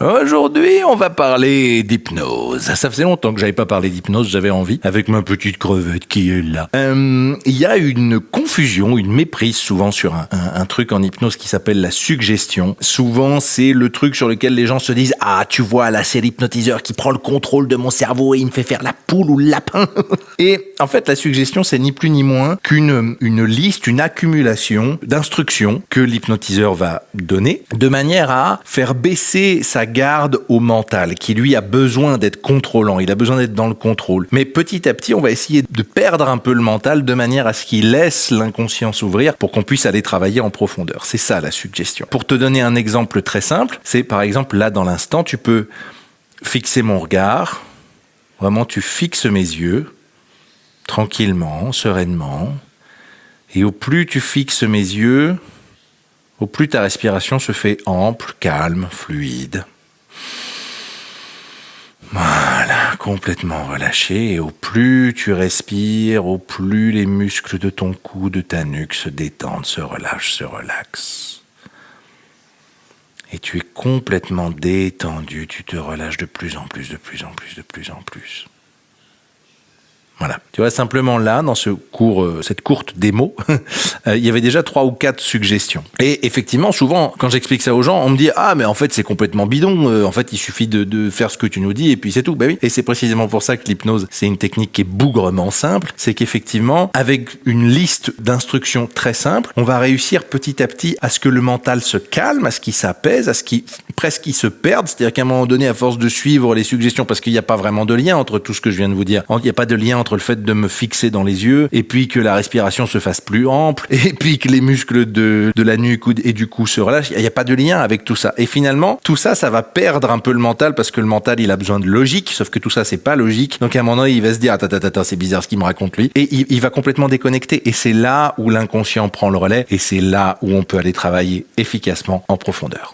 Aujourd'hui, on va parler d'hypnose. Ça faisait longtemps que j'avais pas parlé d'hypnose, j'avais envie, avec ma petite crevette qui est là. Il y a une confusion, une méprise souvent sur un truc en hypnose qui s'appelle la suggestion. Souvent, c'est le truc sur lequel les gens se disent « Ah, tu vois, là, c'est l'hypnotiseur qui prend le contrôle de mon cerveau et il me fait faire la poule ou le lapin. » Et en fait, la suggestion, c'est ni plus ni moins qu'une liste, une accumulation d'instructions que l'hypnotiseur va donner de manière à faire baisser sa garde au mental, qui lui a besoin d'être contrôlant, il a besoin d'être dans le contrôle. Mais petit à petit, on va essayer de perdre un peu le mental de manière à ce qu'il laisse l'inconscient s'ouvrir pour qu'on puisse aller travailler en profondeur. C'est ça la suggestion. Pour te donner un exemple très simple, c'est par exemple là dans l'instant, tu peux fixer mon regard, vraiment tu fixes mes yeux, tranquillement, sereinement, et au plus tu fixes mes yeux, au plus ta respiration se fait ample, calme, fluide. Voilà, complètement relâché. Et au plus tu respires, au plus les muscles de ton cou, de ta nuque se détendent, se relâchent, se relaxent. Et tu es complètement détendu, tu te relâches de plus en plus, de plus en plus, de plus en plus. Voilà. Tu vois, simplement là, dans ce cours, cette courte démo, il y avait déjà 3 ou 4 suggestions. Et effectivement, souvent, quand j'explique ça aux gens, on me dit « Ah, mais en fait, c'est complètement bidon. En fait, il suffit de faire ce que tu nous dis et puis c'est tout. » Ben oui. Et c'est précisément pour ça que l'hypnose, c'est une technique qui est bougrement simple. C'est qu'effectivement, avec une liste d'instructions très simples, on va réussir petit à petit à ce que le mental se calme, à ce qu'il s'apaise, à ce qu'il presque il se perde. C'est-à-dire qu'à un moment donné, à force de suivre les suggestions, parce qu'il n'y a pas vraiment de lien entre tout ce que je viens de vous dire. Il n'y a pas de lien entre le fait de me fixer dans les yeux, et puis que la respiration se fasse plus ample, et puis que les muscles de la nuque et du cou se relâchent. Il n'y a pas de lien avec tout ça. Et finalement, tout ça, ça va perdre un peu le mental, parce que le mental, il a besoin de logique, sauf que tout ça, c'est pas logique. Donc à un moment donné, il va se dire, attends, c'est bizarre ce qu'il me raconte lui, et il va complètement déconnecter. Et c'est là où l'inconscient prend le relais, et c'est là où on peut aller travailler efficacement en profondeur.